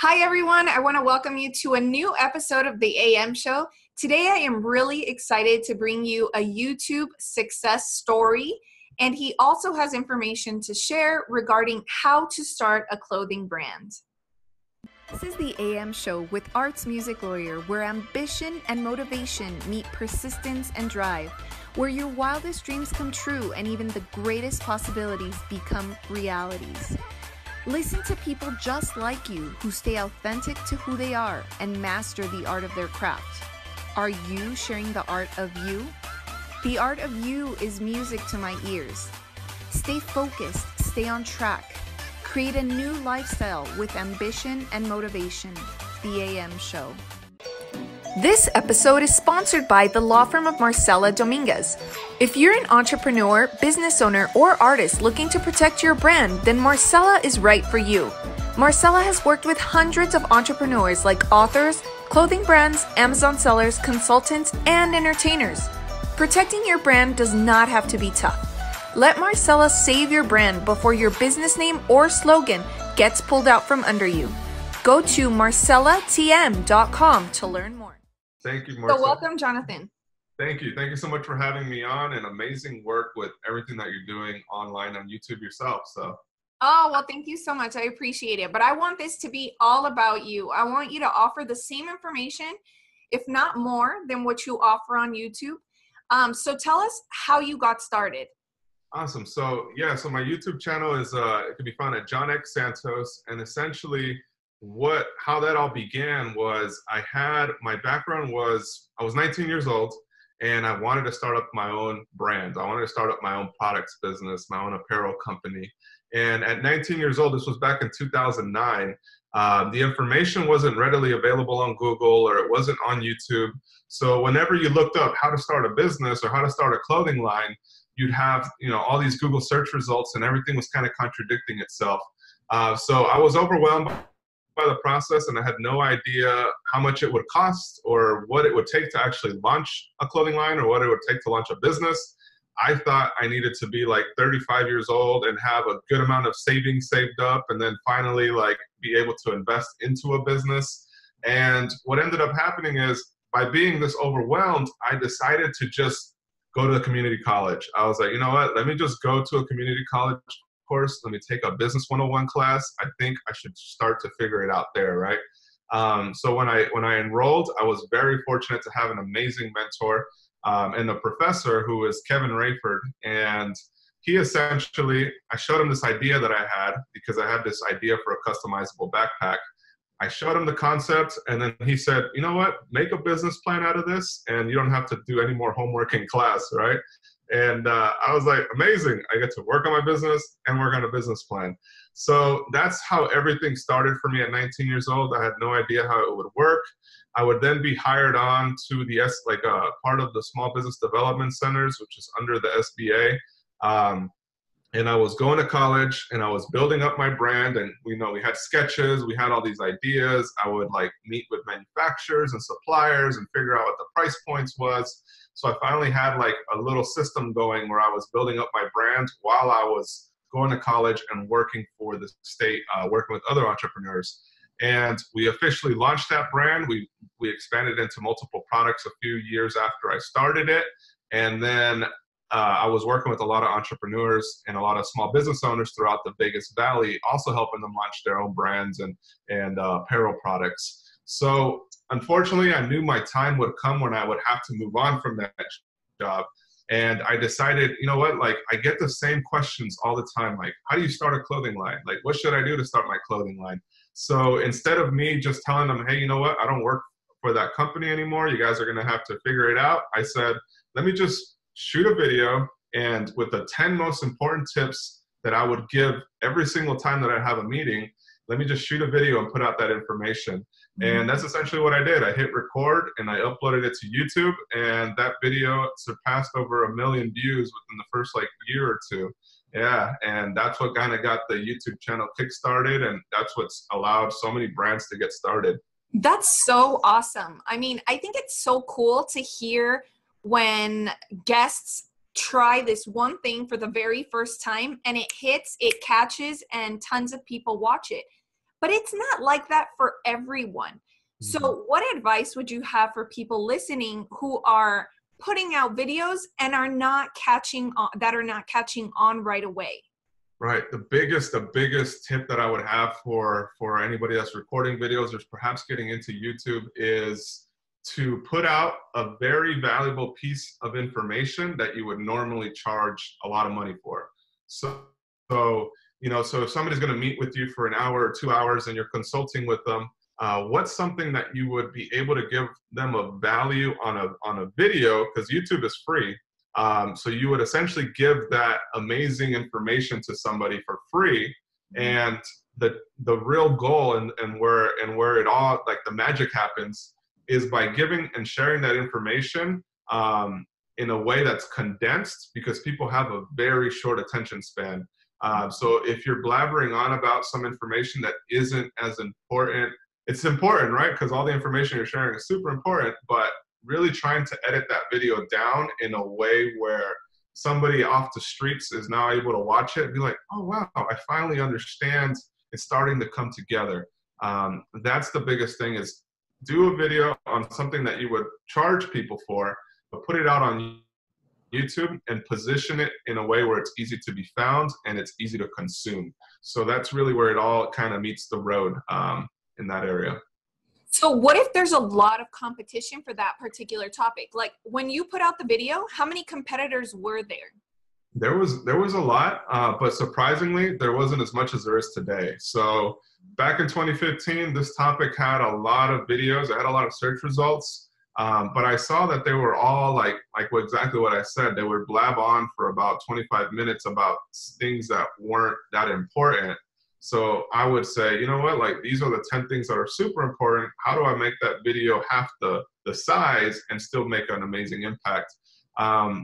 Hi, everyone. I want to welcome you to a new episode of the AM Show. Today, I am really excited to bring you a YouTube success story, and he also has information to share regarding how to start a clothing brand. This is the AM Show with Arts Music Lawyer, where ambition and motivation meet persistence and drive, where your wildest dreams come true and even the greatest possibilities become realities. Listen to people just like you who stay authentic to who they are and master the art of their craft. Are you sharing the art of you? The art of you is music to my ears. Stay focused, stay on track. Create a new lifestyle with ambition and motivation. The AM Show. This episode is sponsored by the law firm of Marcella Dominguez. If you're an entrepreneur, business owner, or artist looking to protect your brand, then Marcella is right for you. Marcella has worked with hundreds of entrepreneurs like authors, clothing brands, Amazon sellers, consultants, and entertainers. Protecting your brand does not have to be tough. Let Marcella save your brand before your business name or slogan gets pulled out from under you. Go to marcellatm.com to learn more. Thank you, Marcella. So welcome, Jonathan. Thank you. Thank you so much for having me on, and amazing work with everything that you're doing online on YouTube yourself. Oh, well, thank you so much. I appreciate it. But I want this to be all about you. I want you to offer the same information, if not more, than what you offer on YouTube. So tell us how you got started. Awesome. So my YouTube channel is it can be found at John X Santos, and essentially how that all began was my background was I was 19 years old and I wanted to start up my own brand. I wanted to start up my own products business, my own apparel company. And at 19 years old, this was back in 2009, the information wasn't readily available on Google or it wasn't on YouTube. So whenever you looked up how to start a business or how to start a clothing line, you'd have all these Google search results and everything was kind of contradicting itself. So I was overwhelmed by the process, and I had no idea how much it would cost or what it would take to actually launch a clothing line or what it would take to launch a business. I thought I needed to be like 35 years old and have a good amount of savings saved up and then finally be able to invest into a business. And what ended up happening is, by being this overwhelmed, I decided to just go to a community college. I was like, you know what, let me just go to a community college course. Let me take a business 101 class. I think I should start to figure it out there, right? So when I enrolled, I was very fortunate to have an amazing mentor and a professor who is Kevin Rayford. And he essentially, I showed him this idea that I had because I had this idea for a customizable backpack. I showed him the concept, and then he said, you know what, make a business plan out of this, and you don't have to do any more homework in class, right? And I was like, amazing. I get to work on my business and work on a business plan. So that's how everything started for me at 19 years old. I had no idea how it would work. I would then be hired on to the part of the Small Business Development Centers, which is under the SBA. And I was going to college and I was building up my brand, and we had sketches, we had all these ideas. I would meet with manufacturers and suppliers and figure out what the price points was. So I finally had a little system going where I was building up my brand while I was going to college and working for the state, working with other entrepreneurs. And we officially launched that brand. We expanded into multiple products a few years after I started it. And then I was working with a lot of entrepreneurs and a lot of small business owners throughout the Vegas Valley, also helping them launch their own brands and apparel products. So unfortunately, I knew my time would come when I would have to move on from that job. And I decided, you know what, I get the same questions all the time. How do you start a clothing line? What should I do to start my clothing line? So instead of me just telling them, hey, you know what, I don't work for that company anymore, you guys are going to have to figure it out, I said, let me just shoot a video, and with the 10 most important tips that I would give every single time that I have a meeting, let me just shoot a video and put out that information. And that's essentially what I did. I hit record and I uploaded it to YouTube, and that video surpassed over 1 million views within the first year or two. Yeah, and that's what kind of got the YouTube channel kickstarted, and that's what's allowed so many brands to get started. That's so awesome. I mean, I think it's so cool to hear when guests try this one thing for the very first time and it hits, it catches, and tons of people watch it. But it's not like that for everyone. So what advice would you have for people listening who are putting out videos and are not catching on right away? Right. The biggest tip that I would have for anybody that's recording videos or perhaps getting into YouTube is to put out a very valuable piece of information that you would normally charge a lot of money for. So so if somebody's going to meet with you for an hour or 2 hours and you're consulting with them, what's something that you would be able to give them a value on a video, because YouTube is free. So you would essentially give that amazing information to somebody for free, and the real goal and where it all, like, the magic happens is by giving and sharing that information in a way that's condensed, because people have a very short attention span. So if you're blabbering on about some information that isn't as important, it's important, right? Because all the information you're sharing is super important, but really trying to edit that video down in a way where somebody off the streets is now able to watch it and be like, oh, wow, I finally understand. It's starting to come together. That's the biggest thing, is do a video on something that you would charge people for, but put it out on YouTube and position it in a way where it's easy to be found and it's easy to consume. So that's really where it all kind of meets the road in that area. So what if there's a lot of competition for that particular topic? Like, when you put out the video, how many competitors were there? There was a lot, but surprisingly, there wasn't as much as there is today. So back in 2015, this topic had a lot of videos. It had a lot of search results, but I saw that they were all like exactly what I said. They would blab on for about 25 minutes about things that weren't that important. So I would say, you know what, like, these are the 10 things that are super important. How do I make that video half the size and still make an amazing impact?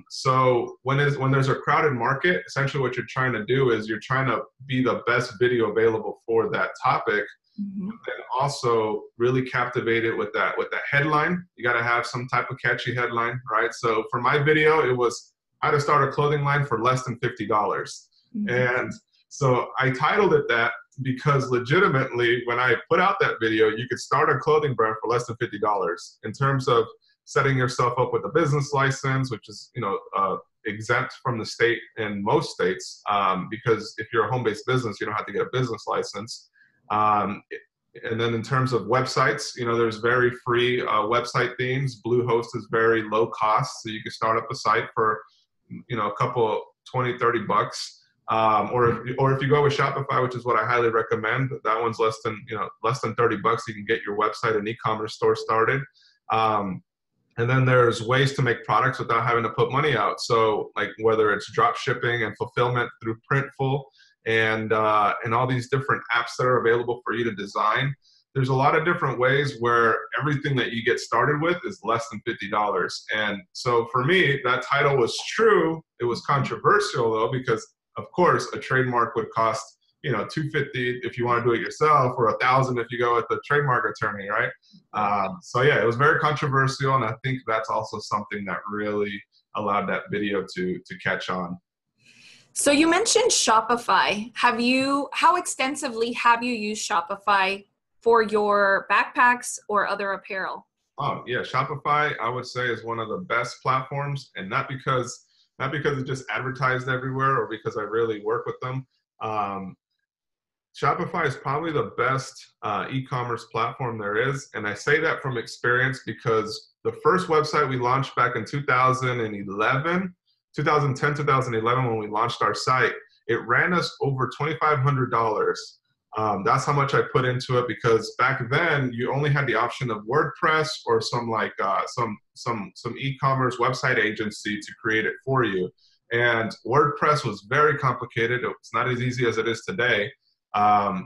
So when there's a crowded market, essentially what you're trying to do is you're trying to be the best video available for that topic, and also really captivate it with that headline. You got to have some type of catchy headline, right? So for my video, it was how to start a clothing line for less than $50. And so I titled it that because legitimately, when I put out that video, you could start a clothing brand for less than $50 in terms of setting yourself up with a business license, which is, exempt from the state in most states, because if you're a home-based business, you don't have to get a business license. And then in terms of websites, there's very free website themes. Bluehost is very low cost, so you can start up a site for, a couple, 20, 30 bucks. Or if you go with Shopify, which is what I highly recommend, that one's less than $30. You can get your website and e-commerce store started. And then there's ways to make products without having to put money out. So, like, whether it's drop shipping and fulfillment through Printful and all these different apps that are available for you to design. There's a lot of different ways where everything that you get started with is less than $50. And so for me, that title was true. It was controversial though, because of course a trademark would cost, $250 if you want to do it yourself, or $1,000 if you go with a trademark attorney, right? So yeah, it was very controversial, and I think that's also something that really allowed that video to catch on. So you mentioned Shopify. How extensively have you used Shopify for your backpacks or other apparel? Oh yeah, Shopify I would say is one of the best platforms, and not because it's just advertised everywhere or because I really work with them. Shopify is probably the best e-commerce platform there is, and I say that from experience because the first website we launched back in 2010, 2011, when we launched our site, it ran us over $2,500. That's how much I put into it, because back then you only had the option of WordPress or some e-commerce website agency to create it for you. And WordPress was very complicated. It's not as easy as it is today.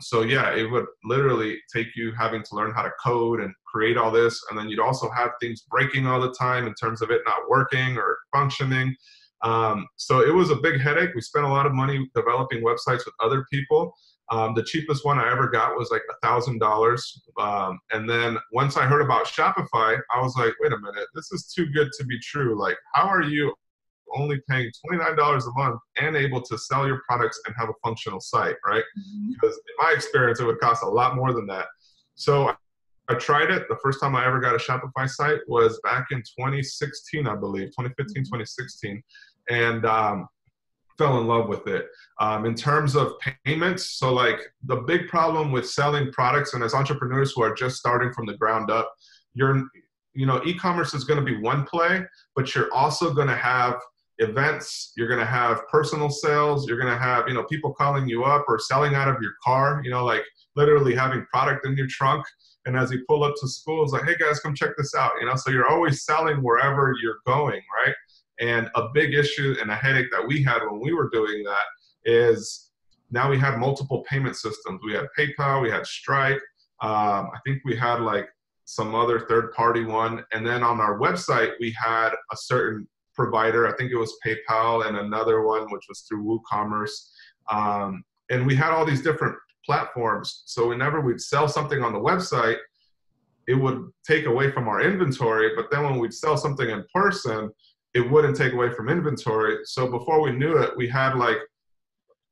So yeah, it would literally take you having to learn how to code and create all this. And then you'd also have things breaking all the time in terms of it not working or functioning. So it was a big headache. We spent a lot of money developing websites with other people. The cheapest one I ever got was like $1,000. And then once I heard about Shopify, I was like, wait a minute, this is too good to be true. Like, how are you only paying $29 a month and able to sell your products and have a functional site, right? Mm-hmm. Because in my experience, it would cost a lot more than that. So I tried it. The first time I ever got a Shopify site was back in 2016, I believe, 2015, 2016. And fell in love with it. In terms of payments, so like the big problem with selling products and as entrepreneurs who are just starting from the ground up, e-commerce is going to be one play, but you're also going to have events, you're going to have personal sales, you're going to have, people calling you up or selling out of your car, like literally having product in your trunk. And as you pull up to school, it's like, hey guys, come check this out. So you're always selling wherever you're going, right? And a big issue and a headache that we had when we were doing that is now we have multiple payment systems. We had PayPal, we had Stripe. I think we had like some other third-party one. And then on our website, we had a certain provider. I think it was PayPal and another one, which was through WooCommerce. And we had all these different platforms. So whenever we'd sell something on the website, it would take away from our inventory. But then when we'd sell something in person, it wouldn't take away from inventory. So before we knew it, we had like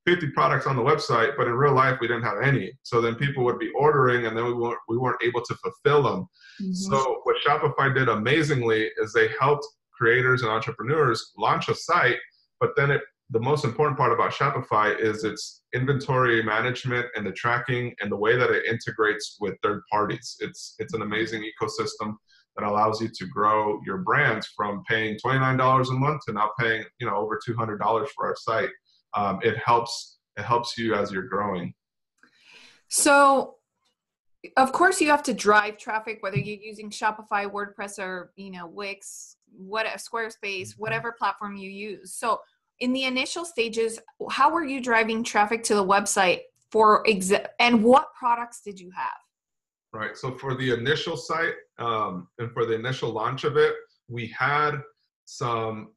50 products on the website, but in real life, we didn't have any. So then people would be ordering and then we weren't able to fulfill them. Mm-hmm. So what Shopify did amazingly is they helped creators and entrepreneurs launch a site, but then the most important part about Shopify is its inventory management and the tracking and the way that it integrates with third parties. It's an amazing ecosystem that allows you to grow your brands from paying $29 a month to now paying, over $200 for our site. It helps you as you're growing. So, of course, you have to drive traffic, whether you're using Shopify, WordPress, or Wix, Squarespace, whatever platform you use. So, in the initial stages, how were you driving traffic to the website and what products did you have? Right. So for the initial site and for the initial launch of it, we had some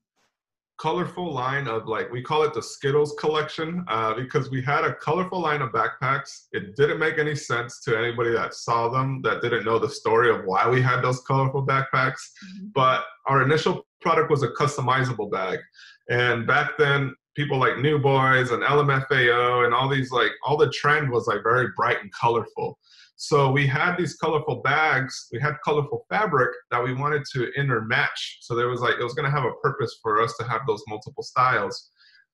colorful line of we call it the Skittles collection because we had a colorful line of backpacks. It didn't make any sense to anybody that saw them that didn't know the story of why we had those colorful backpacks. Mm-hmm. But our initial product was a customizable bag. And back then, people like New Boys and LMFAO and all these, all the trend was very bright and colorful. So we had these colorful bags, we had colorful fabric that we wanted to intermatch. So there was it was going to have a purpose for us to have those multiple styles.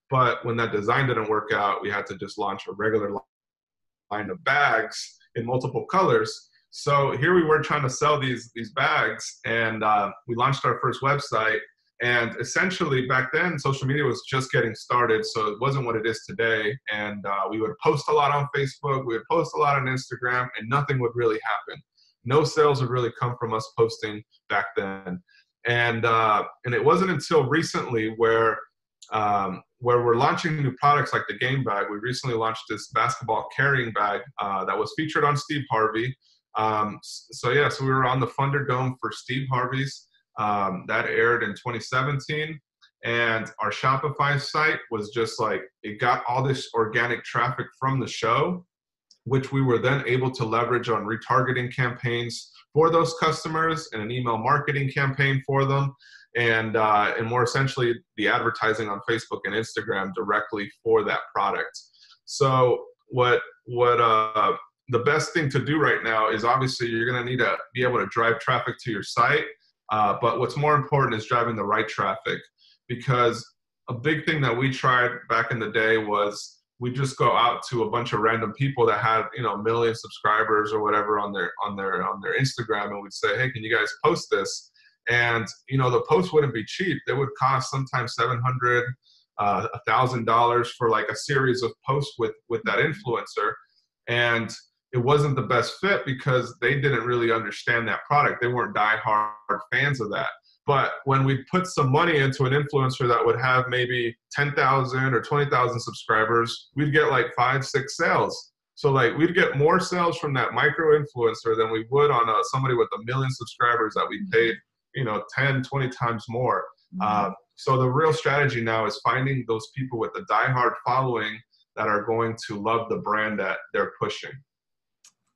But when that design didn't work out, we had to just launch a regular line of bags in multiple colors. So here we were trying to sell these bags, and we launched our first website. And essentially back then, social media was just getting started, so it wasn't what it is today. And we would post a lot on Facebook, we would post a lot on Instagram, and nothing would really happen. No sales would really come from us posting back then. And it wasn't until recently where we're launching new products like the game bag. We recently launched this basketball carrying bag that was featured on Steve Harvey. So we were on the Thunderdome for Steve Harvey's. That aired in 2017, and our Shopify site was just it got all this organic traffic from the show, which we were then able to leverage on retargeting campaigns for those customers and an email marketing campaign for them, and more essentially the advertising on Facebook and Instagram directly for that product. So what the best thing to do right now is obviously you're going to need to be able to drive traffic to your site. But what's more important is driving the right traffic, because a big thing that we tried back in the day was we just go out to a bunch of random people that had, a million subscribers or whatever on their Instagram, and we'd say, hey, can you guys post this? And, the post wouldn't be cheap. They would cost sometimes $700, $1,000 for a series of posts with that influencer. And it wasn't the best fit because they didn't really understand that product. They weren't diehard fans of that. But when we put some money into an influencer that would have maybe 10,000 or 20,000 subscribers, we'd get 5, 6 sales. So we'd get more sales from that micro influencer than we would on somebody with 1 million subscribers that we paid, 10, 20 times more. So the real strategy now is finding those people with the diehard following that are going to love the brand that they're pushing.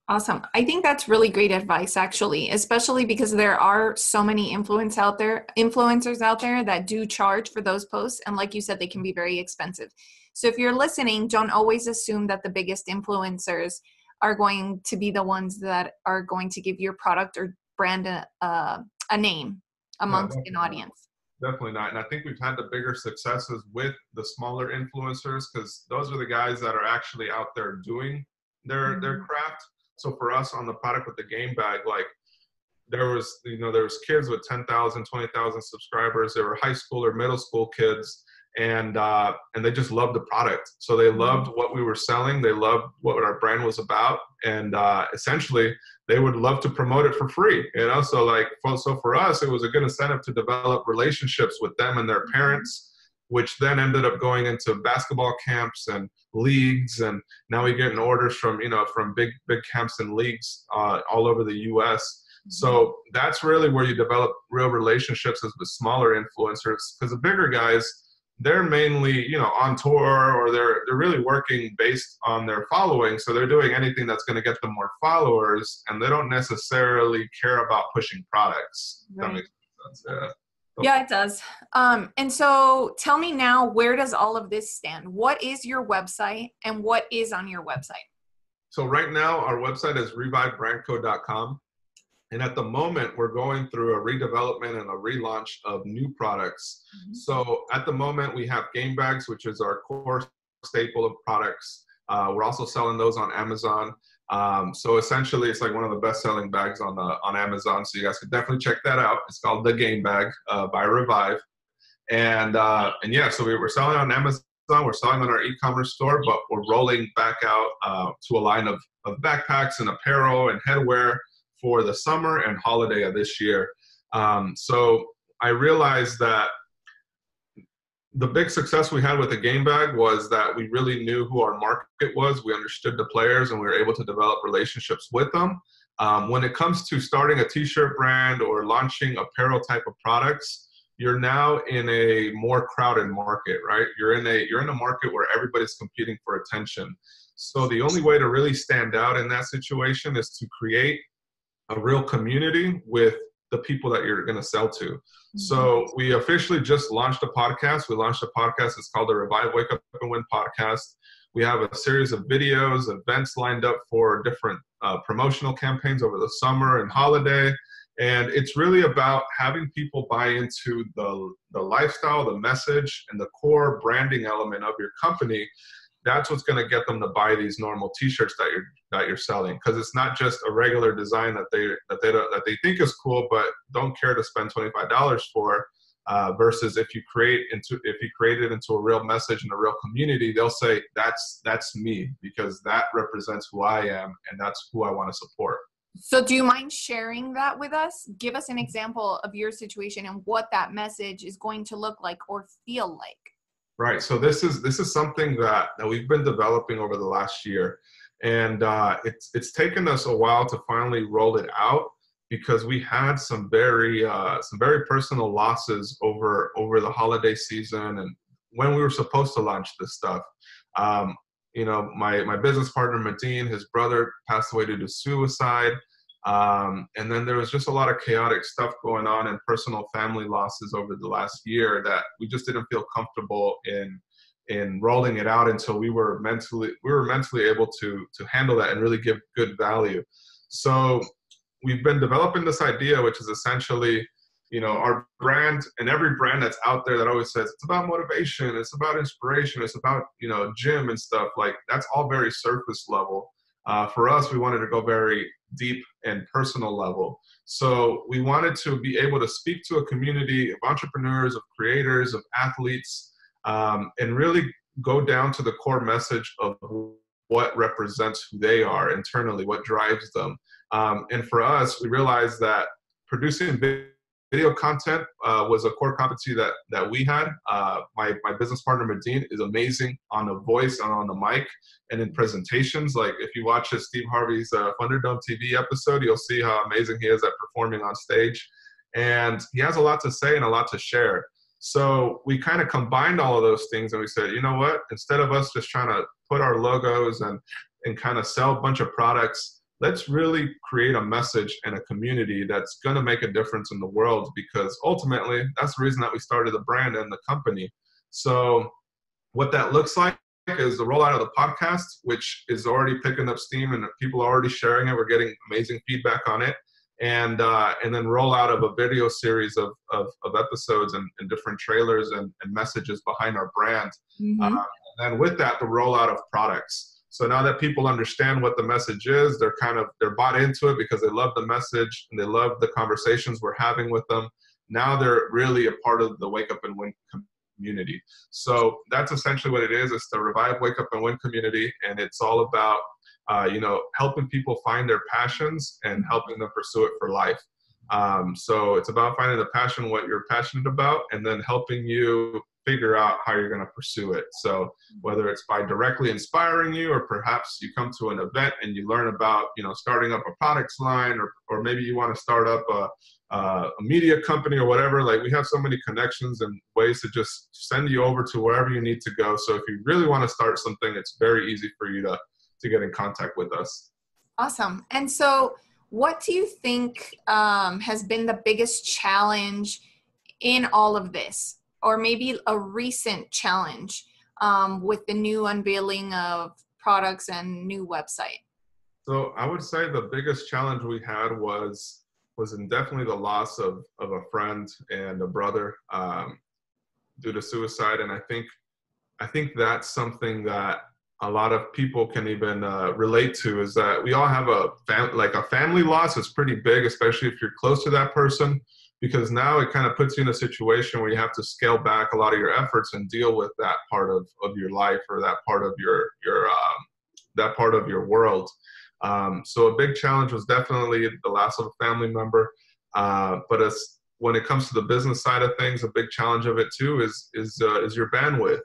Awesome. I think that's really great advice, actually, especially because there are so many influencers out there that do charge for those posts. And like you said, they can be very expensive. So if you're listening, don't always assume that the biggest influencers are going to be the ones that are going to give your product or brand a name No, amongst definitely an not. audience. Definitely not. And I think we've had the bigger successes with the smaller influencers because those are the guys that are actually out there doing their craft. So for us on the product with the game bag, like there was kids with 10,000, 20,000 subscribers. They were high school or middle school kids, and they just loved the product. So they loved what we were selling. They loved what our brand was about, and essentially they would love to promote it for free. So for us, it was a good incentive to develop relationships with them and their parents, which then ended up going into basketball camps and leagues, and now we get orders from big camps and leagues all over the U.S. So that's really where you develop real relationships as with smaller influencers, because the bigger guys, they're mainly on tour, or they're really working based on their following. So they're doing anything that's going to get them more followers, and they don't necessarily care about pushing products. Right. That makes sense. Yeah. Yeah, it does. And so tell me now, where does all of this stand? What is your website and what is on your website? So right now our website is revivebrandco.com. And at the moment, we're going through a redevelopment and a relaunch of new products. So at the moment, we have game bags, which is our core staple of products. We're also selling those on Amazon. So essentially, it's like one of the best-selling bags on Amazon. So you guys can definitely check that out. It's called the Game Bag by Revive. And yeah, so we're selling on Amazon. We're selling on our e-commerce store, but we're rolling back out to a line of backpacks and apparel and headwear for the summer and holiday of this year. So I realized that the big success we had with the game bag was that we really knew who our market was. We understood the players, and we were able to develop relationships with them. When it comes to starting a t-shirt brand or launching apparel type of products, you're now in a more crowded market, right? You're in a market where everybody's competing for attention. So the only way to really stand out in that situation is to create a real community with the people that you're going to sell to. So we officially just launched a podcast. We launched a podcast. It's called the Revive Wake Up and Win podcast. We have a series of videos, events lined up for different promotional campaigns over the summer and holiday. And it's really about having people buy into the lifestyle, the message, and the core branding element of your company. That's what's going to get them to buy these normal T-shirts that you're selling, because it's not just a regular design that they think is cool but don't care to spend $25 for. Versus if you create it into a real message and a real community, they'll say that's me, because that represents who I am and that's who I want to support. So do you mind sharing that with us? Give us an example of your situation and what that message is going to look like or feel like. Right. So this is something that we've been developing over the last year, and it's taken us a while to finally roll it out, because we had some very personal losses over the holiday season and when we were supposed to launch this stuff. My business partner Medine, his brother passed away due to suicide. And then there was just a lot of chaotic stuff going on and personal family losses over the last year that we just didn't feel comfortable in rolling it out until we were mentally able to handle that and really give good value. So we've been developing this idea, which is essentially, our brand, and every brand that's out there that always says it's about motivation, it's about inspiration, it's about, gym and stuff, like that's all very surface level. For us, we wanted to go very deep and personal level. So we wanted to be able to speak to a community of entrepreneurs, of creators, of athletes, and really go down to the core message of what represents who they are internally, what drives them. And for us, we realized that producing video content was a core competency that we had. My business partner, Medine, is amazing on the voice and on the mic and in presentations. Like if you watch Steve Harvey's Thunderdome TV episode, you'll see how amazing he is at performing on stage. And he has a lot to say and a lot to share. So we kind of combined all of those things and we said, you know what, instead of us just trying to put our logos and kind of sell a bunch of products, let's really create a message and a community that's going to make a difference in the world, because ultimately that's the reason that we started the brand and the company. So what that looks like is the rollout of the podcast, which is already picking up steam and people are already sharing it. We're getting amazing feedback on it. And then rollout of a video series of episodes and different trailers and messages behind our brand. Mm-hmm. And with that, the rollout of products. So now that people understand what the message is, they're bought into it because they love the message and they love the conversations we're having with them. Now they're really a part of the Wake Up and Win community. So that's essentially what it is. It's the Revive, Wake Up and Win community. And it's all about, helping people find their passions and helping them pursue it for life. So it's about finding the passion, what you're passionate about, and then helping you figure out how you're going to pursue it. So whether it's by directly inspiring you, or perhaps you come to an event and you learn about, starting up a products line, or maybe you want to start up a media company or whatever. Like, we have so many connections and ways to just send you over to wherever you need to go. So if you really want to start something, it's very easy for you to get in contact with us. Awesome. And so what do you think has been the biggest challenge in all of this? Or maybe a recent challenge with the new unveiling of products and new website? So I would say the biggest challenge we had was definitely the loss of a friend and a brother due to suicide. And I think that's something that a lot of people can even relate to, is that we all have a family loss is pretty big, especially if you're close to that person. Because now it kind of puts you in a situation where you have to scale back a lot of your efforts and deal with that part of your life, or that part of your world. So a big challenge was definitely the loss of a family member. But when it comes to the business side of things, a big challenge of it too is your bandwidth.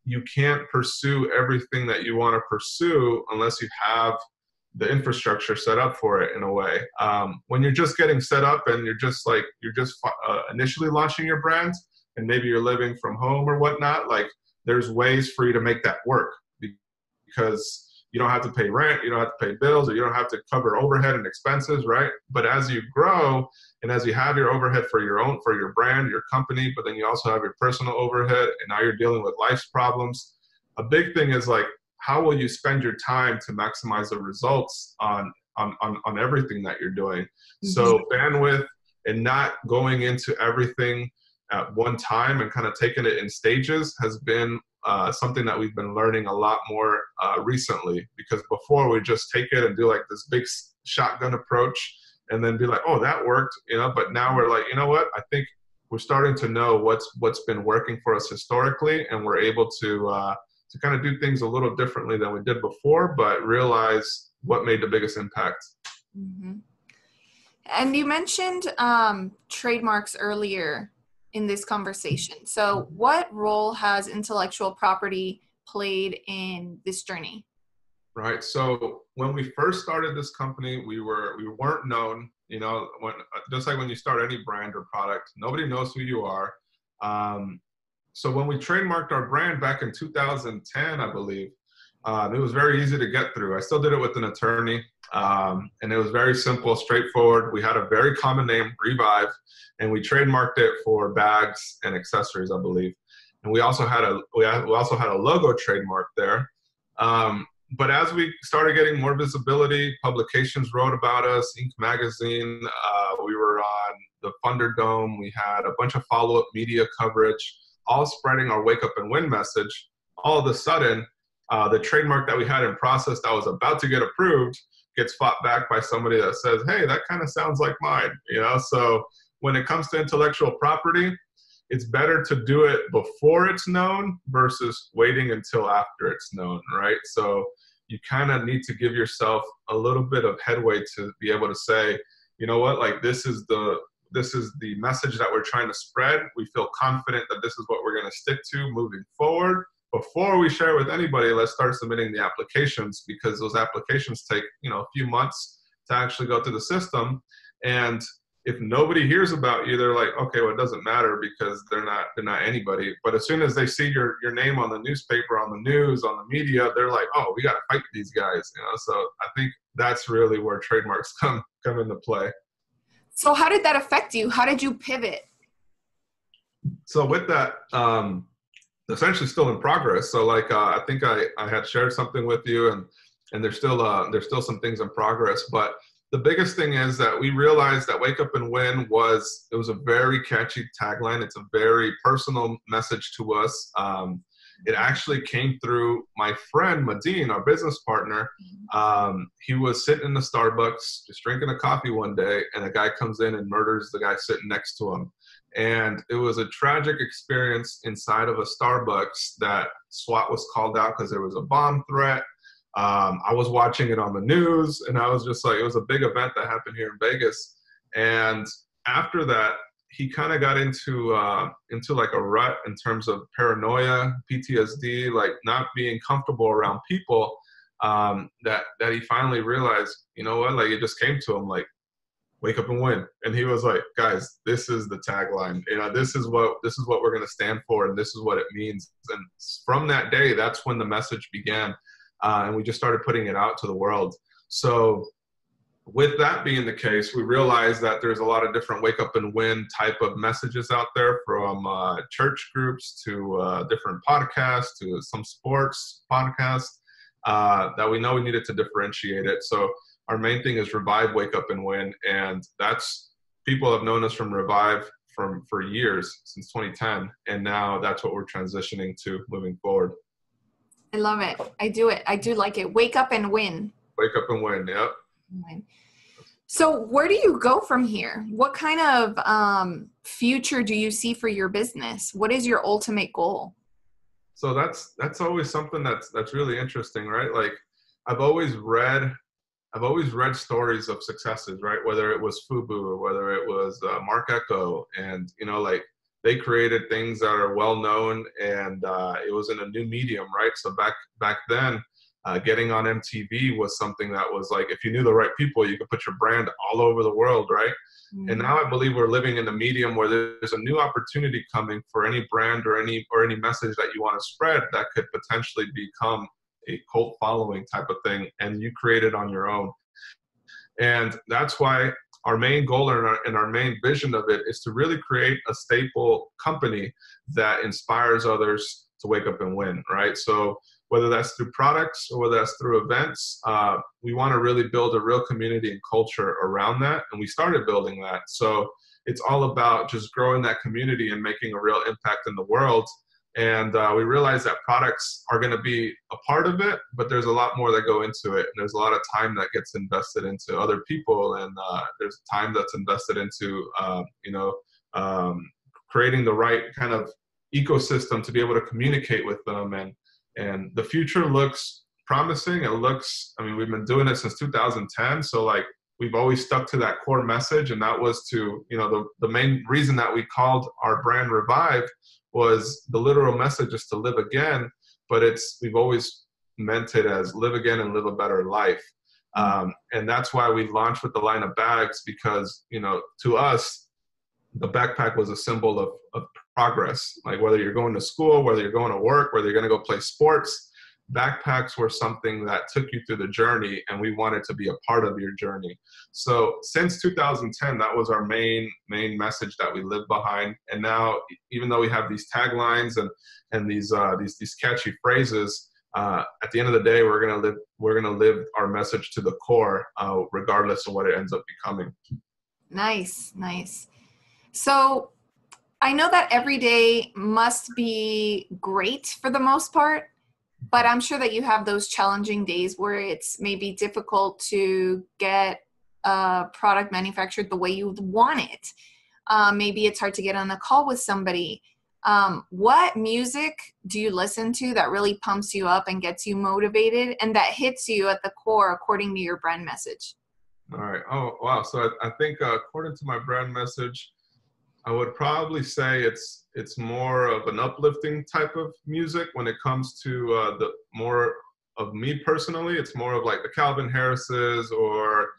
You can't pursue everything that you want to pursue unless you have the infrastructure set up for it in a way. When you're just getting set up and you're just initially launching your brand, and maybe you're living from home or whatnot, like, there's ways for you to make that work, because you don't have to pay rent, you don't have to pay bills, or you don't have to cover overhead and expenses, right? But as you grow and as you have your overhead for your brand, your company, but then you also have your personal overhead, and now you're dealing with life's problems. A big thing is, like, how will you spend your time to maximize the results on everything that you're doing? Mm-hmm. So bandwidth, and not going into everything at one time and kind of taking it in stages, has been something that we've been learning a lot more recently. Because before, we just take it and do like this big shotgun approach and then be like, oh, that worked, but now we're like, you know what? I think we're starting to know what's been working for us historically, and we're able to kind of do things a little differently than we did before, but realize what made the biggest impact. Mm-hmm. And you mentioned trademarks earlier in this conversation. So what role has intellectual property played in this journey? Right. So when we first started this company, we weren't known, just like when you start any brand or product, nobody knows who you are. So when we trademarked our brand back in 2010, I believe, it was very easy to get through. I still did it with an attorney, and it was very simple, straightforward. We had a very common name, Revive, and we trademarked it for bags and accessories, I believe. And we also had a logo trademark there. But as we started getting more visibility, publications wrote about us, Inc. magazine, we were on the Thunderdome. We had a bunch of follow-up media coverage, all spreading our Wake Up and Win message. All of a sudden, the trademark that we had in process that was about to get approved gets fought back by somebody that says, hey, that kind of sounds like mine. So when it comes to intellectual property, it's better to do it before it's known versus waiting until after it's known, right? So you kind of need to give yourself a little bit of headway to be able to say, you know what, like, this is the message that we're trying to spread. We feel confident that this is what we're going to stick to moving forward. Before we share with anybody, let's start submitting the applications, because those applications take, a few months to actually go through the system. And if nobody hears about you, they're like, okay, well, it doesn't matter, because they're not anybody. But as soon as they see your name on the newspaper, on the news, on the media, they're like, oh, we got to fight these guys. So I think that's really where trademarks come into play. So how did that affect you? How did you pivot? So with that, essentially still in progress. So like, I think I had shared something with you, and there's still some things in progress. But the biggest thing is that we realized that Wake Up and Win was a very catchy tagline. It's a very personal message to us. It actually came through my friend, Madine, our business partner. He was sitting in the Starbucks, just drinking a coffee one day, and a guy comes in and murders the guy sitting next to him. And it was a tragic experience inside of a Starbucks that SWAT was called out because there was a bomb threat. I was watching it on the news, and I was just like, it was a big event that happened here in Vegas. And after that, he kind of got into like a rut in terms of paranoia, PTSD, like not being comfortable around people, that he finally realized, you know what, like it just came to him like, Wake Up and Win. And he was like, guys, this is the tagline. You know, this is what we're going to stand for, and this is what it means. And from that day, that's when the message began. And we just started putting it out to the world. So with that being the case, we realized that there's a lot of different Wake Up and Win type of messages out there, from church groups to different podcasts to some sports podcasts, that we know we needed to differentiate it. So our main thing is Revive, Wake Up and Win. And that's, people have known us from Revive for years, since 2010. And now that's what we're transitioning to moving forward. I love it. I do like it. Wake Up and Win. Wake Up and Win. Yep. So where do you go from here? What kind of future do you see for your business? What is your ultimate goal? So that's always something that's really interesting, right? Like I've always read stories of successes, right? Whether it was Fubu or whether it was Mark Echo, and you know, like they created things that are well known, and it was in a new medium, right? So back then, getting on MTV was something that was like, if you knew the right people, you could put your brand all over the world, right? Mm-hmm. And now I believe we're living in a medium where there's a new opportunity coming for any brand or any message that you want to spread that could potentially become a cult following type of thing, and you create it on your own. And that's why our main goal and our main vision of it is to really create a staple company that inspires others to wake up and win, right? So whether that's through products or whether that's through events, we want to really build a real community and culture around that. And we started building that. So it's all about just growing that community and making a real impact in the world. And we realize that products are going to be a part of it, but there's a lot more that go into it. And there's a lot of time that gets invested into other people. And there's time that's invested into, creating the right kind of ecosystem to be able to communicate with them. And the future looks promising. We've been doing it since 2010. So like, we've always stuck to that core message. And that was to, the main reason that we called our brand Revive was the literal message is to live again, but we've always meant it as live again and live a better life. And that's why we launched with the line of bags, because, to us, the backpack was a symbol of progress. Like whether you're going to school, whether you're going to work, whether you're going to go play sports, backpacks were something that took you through the journey, and we wanted to be a part of your journey. So since 2010, that was our main message that we live behind. And now, even though we have these taglines and these catchy phrases, at the end of the day, we're gonna live our message to the core, regardless of what it ends up becoming. Nice. So I know that every day must be great for the most part, but I'm sure that you have those challenging days where it's maybe difficult to get a product manufactured the way you would want it. Maybe it's hard to get on a call with somebody. What music do you listen to that really pumps you up and gets you motivated and that hits you at the core according to your brand message? All right. Oh, wow. So I think according to my brand message, I would probably say it's more of an uplifting type of music. When it comes to the more of me personally, it's more of like the Calvin Harris's or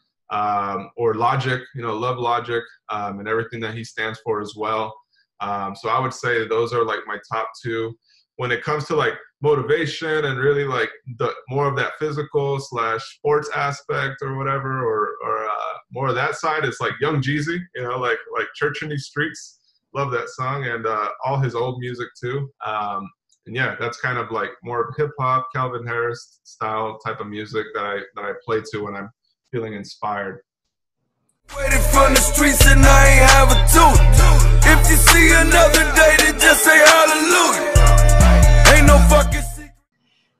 Logic, love Logic, and everything that he stands for as well. So I would say those are like my top two. when it comes to like motivation and really like the more of that physical / sports aspect or whatever, or more of that side, it's like Young Jeezy, you know, like Church in These Streets. Love that song, and all his old music too. And yeah, that's kind of like more hip hop, Calvin Harris style type of music that I play to when I'm feeling inspired. Waiting from the streets and I ain't have a tooth. If you see another day, then just say hallelujah. Ain't no fucking secret.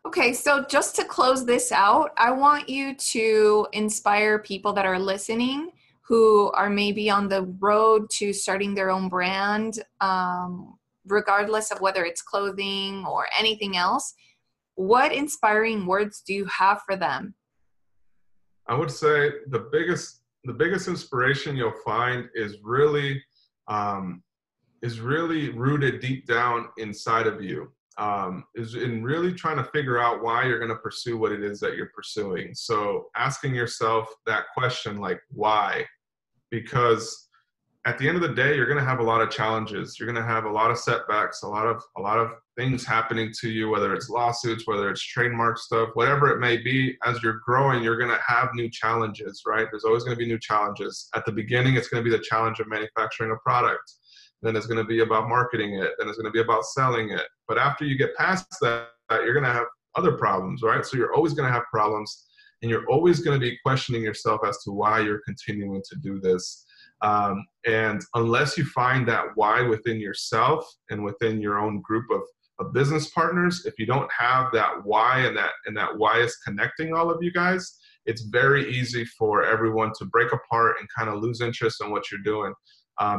Okay, so just to close this out, I want you to inspire people that are listening who are maybe on the road to starting their own brand, regardless of whether it's clothing or anything else. What inspiring words do you have for them? I would say the biggest inspiration you'll find is really rooted deep down inside of you. Is in really trying to figure out why you're going to pursue what it is that you're pursuing. So asking yourself that question, like, why? Because at the end of the day, you're going to have a lot of challenges. You're going to have a lot of setbacks, a lot of things happening to you, whether it's lawsuits, whether it's trademark stuff, whatever it may be. As you're growing, you're going to have new challenges, right? There's always going to be new challenges. At the beginning, it's going to be the challenge of manufacturing a product. Then it's going to be about marketing it. Then it's going to be about selling it. But after you get past that, you're going to have other problems, right? So you're always going to have problems, and you're always going to be questioning yourself as to why you're continuing to do this. And unless you find that why within yourself and within your own group of business partners, if you don't have that why and that why is connecting all of you guys, it's very easy for everyone to break apart and kind of lose interest in what you're doing.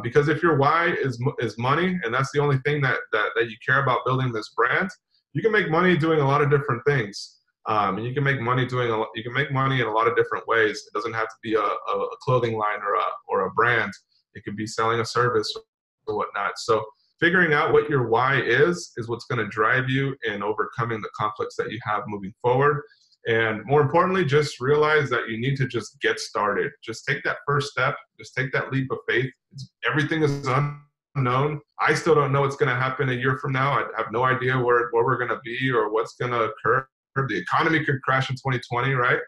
Because if your why is money, and that's the only thing that you care about building this brand, you can make money doing a lot of different things. And you can make money in a lot of different ways. It doesn't have to be a clothing line or a brand. It could be selling a service or whatnot. So figuring out what your why is what's going to drive you in overcoming the conflicts that you have moving forward. And more importantly, just realize that you need to just get started. Just take that first step. Just take that leap of faith. Everything is unknown. I still don't know what's going to happen a year from now. I have no idea where we're going to be or what's going to occur. The economy could crash in 2020, right?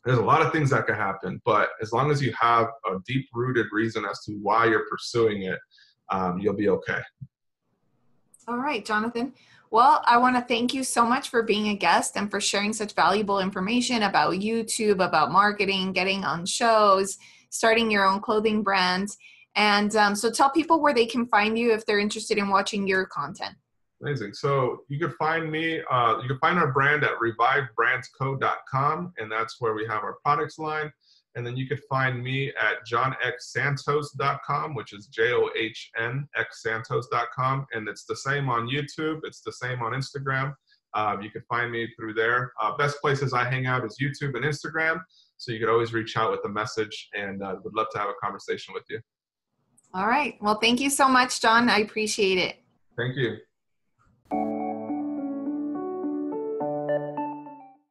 There's a lot of things that could happen. But as long as you have a deep-rooted reason as to why you're pursuing it, you'll be okay. All right, Jonathan. Well, I want to thank you so much for being a guest and for sharing such valuable information about YouTube, about marketing, getting on shows, starting your own clothing brand. And so tell people where they can find you if they're interested in watching your content. Amazing. So you can find me, you can find our brand at revivebrandsco.com, and that's where we have our products line. And then you could find me at johnxsantos.com, which is JOHNXsantos.com. And it's the same on YouTube. It's the same on Instagram. You can find me through there. Best places I hang out is YouTube and Instagram. So you could always reach out with a message, and would love to have a conversation with you. All right. Well, thank you so much, John. I appreciate it. Thank you.